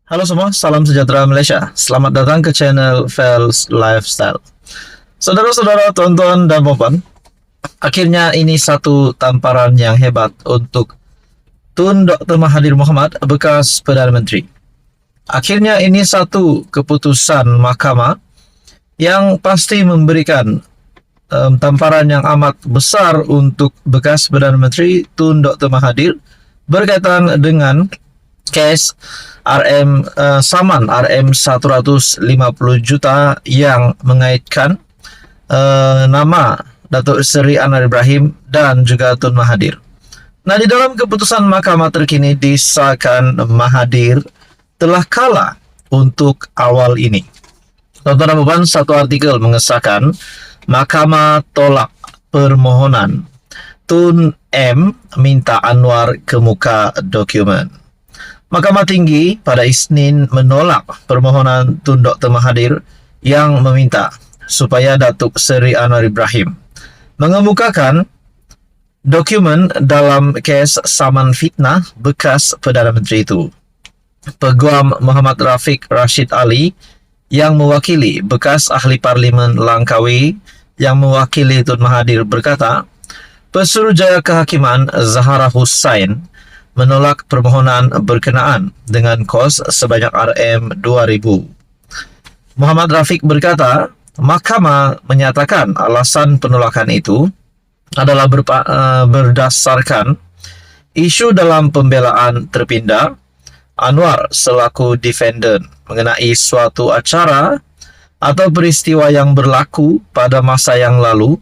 Halo semua, salam sejahtera Malaysia. Selamat datang ke channel Fels Lifestyle. Saudara-saudara, tonton dan puan, akhirnya ini satu tamparan yang hebat untuk Tun Dr. Mahathir Mohamad, bekas Perdana Menteri. Akhirnya ini satu keputusan mahkamah yang pasti memberikan tamparan yang amat besar untuk bekas Perdana Menteri Tun Dr. Mahathir berkaitan dengan kes saman RM 150 juta yang mengaitkan nama Datuk Seri Anwar Ibrahim dan juga Tun Mahathir. Nah, di dalam keputusan mahkamah terkini disahkan Mahathir telah kalah untuk awal ini. Tonton satu artikel mengesahkan mahkamah tolak permohonan Tun M minta Anwar ke muka dokumen. Mahkamah Tinggi pada Isnin menolak permohonan Tun Dr. Mahathir yang meminta supaya Datuk Seri Anwar Ibrahim mengemukakan dokumen dalam kes saman fitnah bekas Perdana Menteri itu. Peguam Muhammad Rafiq Rashid Ali yang mewakili bekas Ahli Parlimen Langkawi yang mewakili Tun Mahathir berkata, Pesuruhjaya Kehakiman Zahara Hussain menolak permohonan berkenaan dengan kos sebanyak RM2,000. Muhammad Rafiq berkata, mahkamah menyatakan alasan penolakan itu adalah berdasarkan isu dalam pembelaan terpindah Anwar selaku defendant mengenai suatu acara atau peristiwa yang berlaku pada masa yang lalu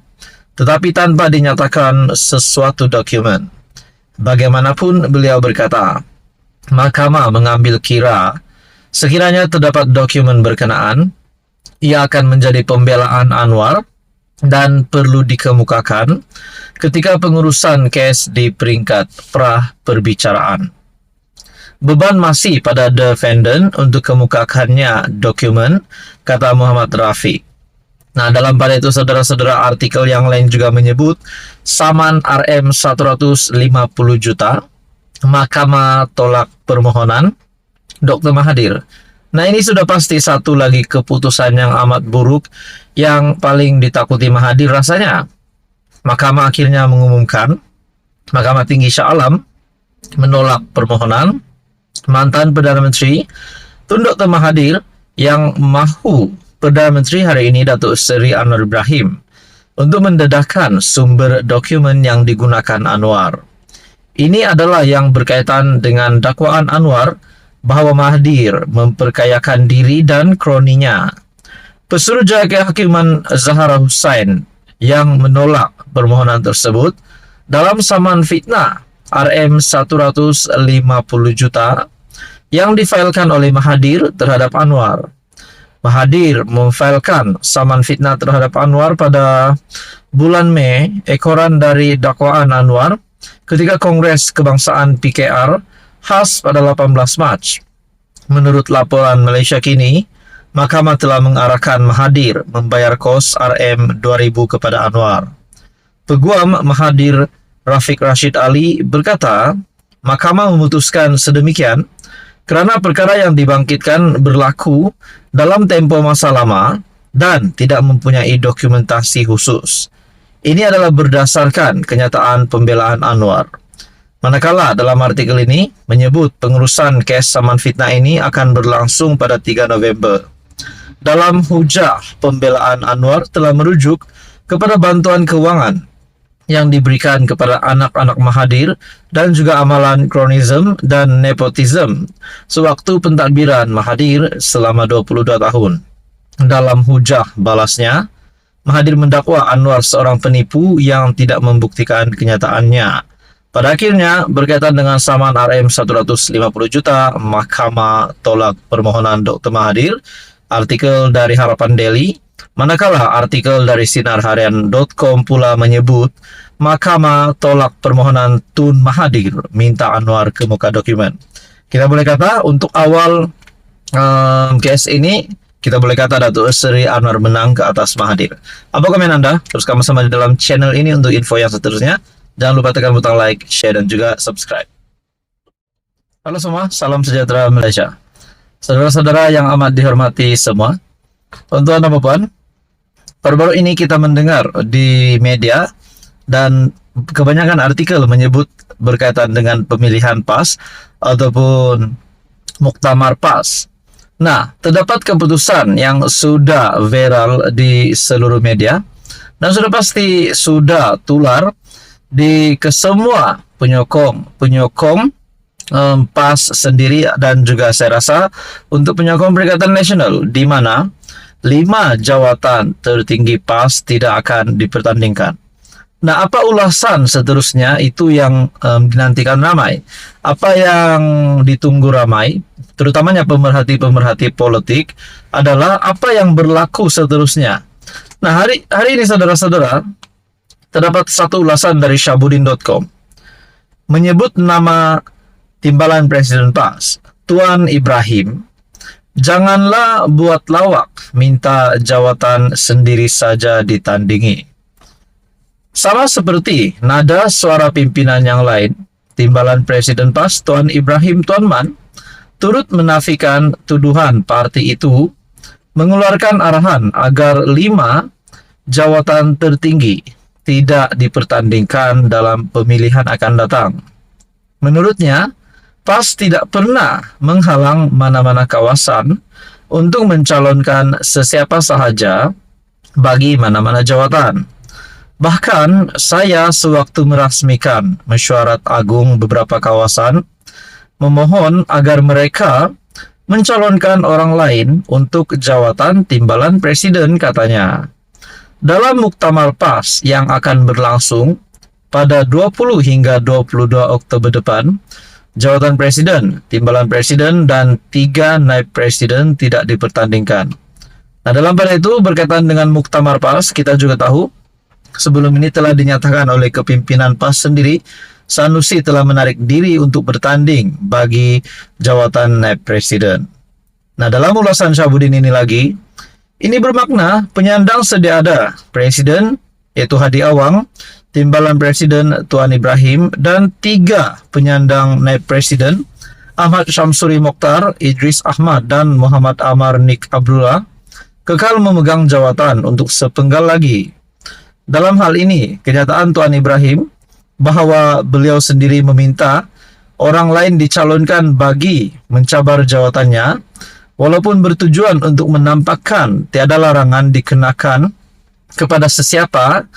tetapi tanpa dinyatakan sesuatu dokumen. Bagaimanapun beliau berkata, mahkamah mengambil kira sekiranya terdapat dokumen berkenaan, ia akan menjadi pembelaan Anwar dan perlu dikemukakan ketika pengurusan kes di peringkat pra perbicaraan. Beban masih pada defendant untuk kemukakannya dokumen, kata Muhammad Rafiq. Nah, dalam pada itu saudara-saudara, artikel yang lain juga menyebut saman RM 150 juta, mahkamah tolak permohonan Dr. Mahathir. Nah, ini sudah pasti satu lagi keputusan yang amat buruk yang paling ditakuti Mahathir rasanya. Mahkamah akhirnya mengumumkan, Mahkamah Tinggi Shah Alam menolak permohonan mantan Perdana Menteri Tun Dr. Mahathir yang mahu Perdana Menteri hari ini Datuk Seri Anwar Ibrahim untuk mendedahkan sumber dokumen yang digunakan Anwar. Ini adalah yang berkaitan dengan dakwaan Anwar bahawa Mahathir memperkayakan diri dan kroninya. Pesuruhjaya Kehakiman Zahara Hussain yang menolak permohonan tersebut dalam saman fitnah RM 150 juta yang difailkan oleh Mahathir terhadap Anwar. Mahathir memfailkan saman fitnah terhadap Anwar pada bulan Mei, ekoran dari dakwaan Anwar ketika Kongres Kebangsaan PKR khas pada 18 Mac. Menurut laporan Malaysia Kini, mahkamah telah mengarahkan Mahathir membayar kos RM2,000 kepada Anwar. Peguam Mahathir Rafiq Rashid Ali berkata, mahkamah memutuskan sedemikian kerana perkara yang dibangkitkan berlaku dalam tempoh masa lama dan tidak mempunyai dokumentasi khusus. Ini adalah berdasarkan kenyataan pembelaan Anwar. Manakala dalam artikel ini menyebut pengurusan kes saman fitnah ini akan berlangsung pada 3 November. Dalam hujah, pembelaan Anwar telah merujuk kepada bantuan kewangan yang diberikan kepada anak-anak Mahathir dan juga amalan kronisme dan nepotisme sewaktu pentadbiran Mahathir selama 22 tahun. Dalam hujah balasnya, Mahathir mendakwa Anwar seorang penipu yang tidak membuktikan kenyataannya. Pada akhirnya, berkaitan dengan saman RM 150 juta, mahkamah tolak permohonan Dr. Mahathir. Artikel dari Harapan Daily. Manakala artikel dari sinarharian.com pula menyebut mahkamah tolak permohonan Tun Mahathir minta Anwar ke muka dokumen. Kita boleh kata untuk awal kes ini kita boleh kata Datuk Seri Anwar menang ke atas Mahathir. Apa komen Anda? Teruskan bersama di dalam channel ini untuk info yang seterusnya. Jangan lupa tekan butang like, share, dan juga subscribe. Halo semua, salam sejahtera Malaysia. Saudara-saudara yang amat dihormati semua, tuan-tuan dan puan, baru-baru ini kita mendengar di media dan kebanyakan artikel menyebut berkaitan dengan pemilihan PAS ataupun muktamar PAS. Nah, terdapat keputusan yang sudah viral di seluruh media dan sudah pasti sudah tular di kesemua penyokong PAS sendiri, dan juga saya rasa untuk penyokong Perikatan Nasional, di mana 5 jawatan tertinggi PAS tidak akan dipertandingkan. Nah, apa ulasan seterusnya itu yang dinantikan ramai? Apa yang ditunggu ramai, terutamanya pemerhati-pemerhati politik, adalah apa yang berlaku seterusnya. Nah, hari ini saudara-saudara, terdapat satu ulasan dari Syahbudin.com menyebut nama timbalan Presiden PAS, Tuan Ibrahim. Janganlah buat lawak, minta jawatan sendiri saja ditandingi. Sama seperti nada suara pimpinan yang lain, timbalan Presiden PAS, Tuan Ibrahim Tuan Man, turut menafikan tuduhan parti itu mengeluarkan arahan agar 5 jawatan tertinggi tidak dipertandingkan dalam pemilihan akan datang. Menurutnya, PAS tidak pernah menghalang mana-mana kawasan untuk mencalonkan sesiapa sahaja bagi mana-mana jawatan. Bahkan saya sewaktu merasmikan mesyuarat agung beberapa kawasan memohon agar mereka mencalonkan orang lain untuk jawatan timbalan presiden, katanya. Dalam muktamar PAS yang akan berlangsung pada 20 hingga 22 Oktober depan, jawatan presiden, timbalan presiden, dan 3 naib presiden tidak dipertandingkan. Nah, dalam pada itu berkaitan dengan muktamar PAS, kita juga tahu sebelum ini telah dinyatakan oleh kepimpinan PAS sendiri, Sanusi telah menarik diri untuk bertanding bagi jawatan naib presiden. Nah, dalam ulasan Syahbudin ini lagi, ini bermakna penyandang sedia ada presiden, yaitu Hadi Awang, timbalan presiden Tuan Ibrahim, dan 3 penyandang naib presiden, Ahmad Syamsuri Mokhtar, Idris Ahmad, dan Muhammad Amar Nik Abdullah, kekal memegang jawatan untuk sepenggal lagi. Dalam hal ini, kenyataan Tuan Ibrahim bahwa beliau sendiri meminta orang lain dicalonkan bagi mencabar jawatannya, walaupun bertujuan untuk menampakkan tiada larangan dikenakan kepada sesiapa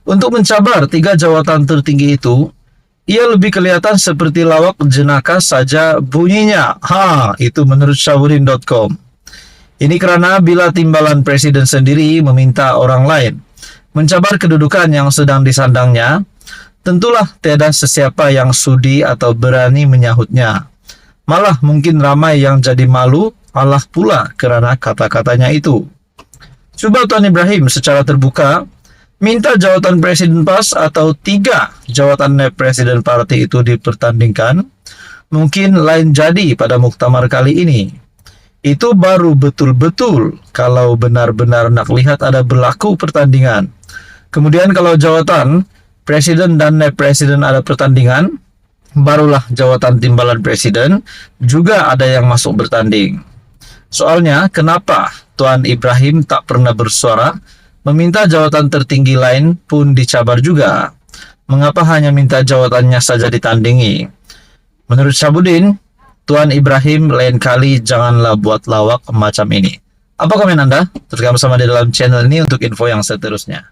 untuk mencabar 3 jawatan tertinggi itu, ia lebih kelihatan seperti lawak jenaka saja bunyinya. Itu menurut Syahbudin.com. Ini karena bila timbalan presiden sendiri meminta orang lain mencabar kedudukan yang sedang disandangnya, tentulah tiada sesiapa yang sudi atau berani menyahutnya. Malah mungkin ramai yang jadi malu Allah pula kerana kata-katanya itu. Coba Tuan Ibrahim secara terbuka minta jawatan presiden PAS atau 3 jawatan naib presiden parti itu dipertandingkan, mungkin lain jadi pada muktamar kali ini. Itu baru betul-betul kalau benar-benar nak lihat ada berlaku pertandingan. Kemudian kalau jawatan presiden dan naib presiden ada pertandingan, barulah jawatan timbalan presiden juga ada yang masuk bertanding. Soalnya, kenapa Tuan Ibrahim tak pernah bersuara meminta jawatan tertinggi lain pun dicabar juga? Mengapa hanya minta jawatannya saja ditandingi? Menurut Syahbudin, Tuan Ibrahim lain kali janganlah buat lawak macam ini. Apa komen Anda? Teruskan bersama di dalam channel ini untuk info yang seterusnya.